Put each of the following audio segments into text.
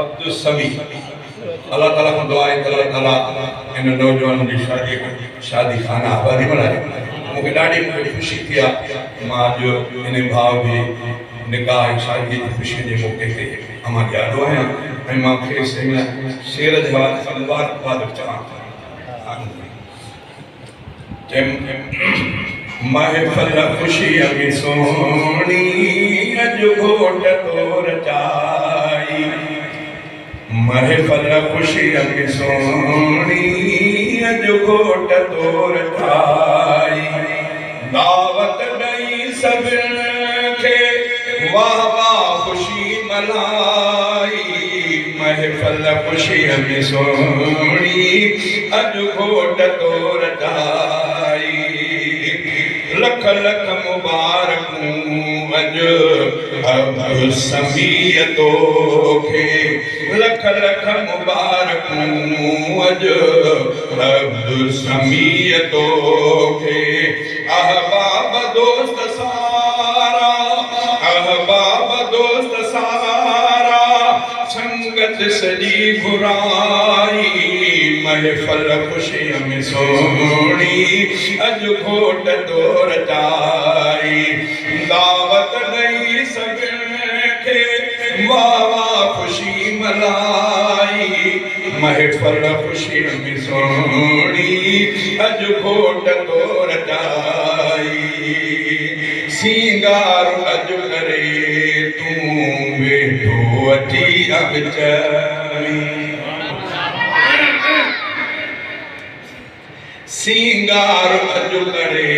अब्दुल समी अल्लाह ताला को दुआ है अल्लाह ताला इन नौजवान की शादी खाना आबादी बनाए मुझे ॾाढी खुशी थी मां जो इन भाव जी निकाह शादी की खुशी के मौके ते अमा ॾाढो आहियां ऐं मां खेसि शेर जे हवाले मुबारकबाद चवां महफिल खुशी में सोनी अज घोट तोर चाई महफिल खुशी में सोनी अज घोट तोर चाई दावत ॾई सभिनि खे वाह वाह खुशी मल्हाई महफिल खुशी में सोनी अज घोट तोर चाई लख लख मुबारकूं अॼु अब्दुल समीअ तोखे लख लख मुबारकूं अॼु अब्दुल समीअ तोखे अहबाब दोस्त सारा अहबाब दोस्त सारा संगत सॼी घुराई महफिल खुशी में सोनी अज घोट तोर चाई दावत ॾई सभिनि खे वाह वाह खुशी मल्हाई महफिल खुशी में सोनी अज घोट तोर चाई सिंगार अज करे तूं वेठो अची विच में सिंगार अज करे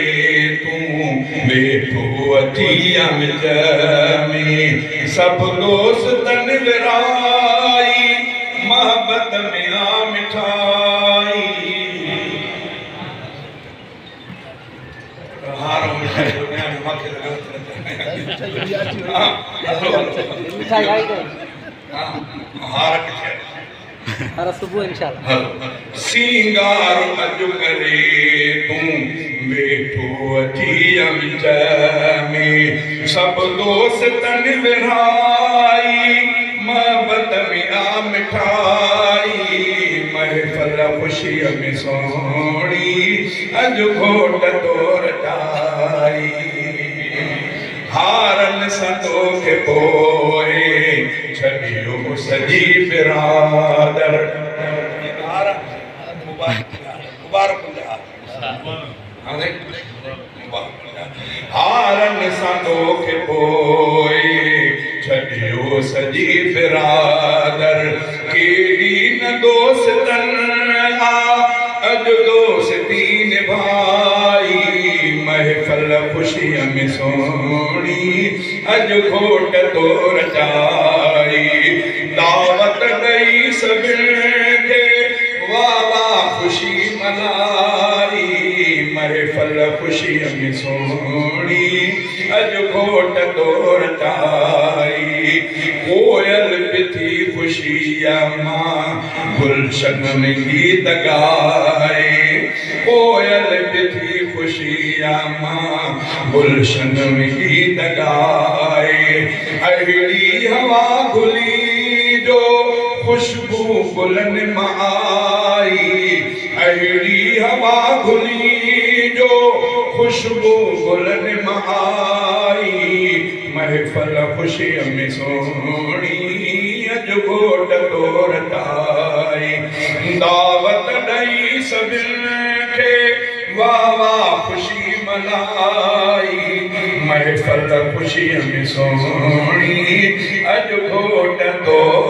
तूं वेठो अची विच में सब दोस्तन विराई मोहब्बत में आ मिठाई हार मिठाई दुनिया में मखे हार किथे हर सुबह इंशाल्लाह सिंगार अज करे तूं वेठो अची विच में सब दोस्तन विराई मोहब्बत में आ मिठाई महफिल खुशी में सोनी अज घोट तोर चाई हारन संतो के पोए छॾियो सजी बिरादर हारन संतो के पोए छॾियो सजी बिरादर केड़ी न दोस्तन आ अज दोस्ती निभाई महफिल खुशी में सोनी अज घोट तोर चाई दावत ॾई सभिनि खे वाह वाह खुशी मल्हाई महफिल खुशी में सोनी अज घोट तोर चाई कोयल पिथी खुशिया मां गुलशन में गीत गाए कोयल पिथी खुशिया मां गुलशन में गीत गाए अहिड़ी हवा घुली जो खुशबू गुलन में आई अहिड़ी हवा घुली जो खुशबू गुलन में आई महफिल खुशी में सोनी अज घोट तोर चाई दावत ॾई सभिनि खे वाह वाह खुशी मल्हाई महफिल खुशी में सोनी अज घोट तोर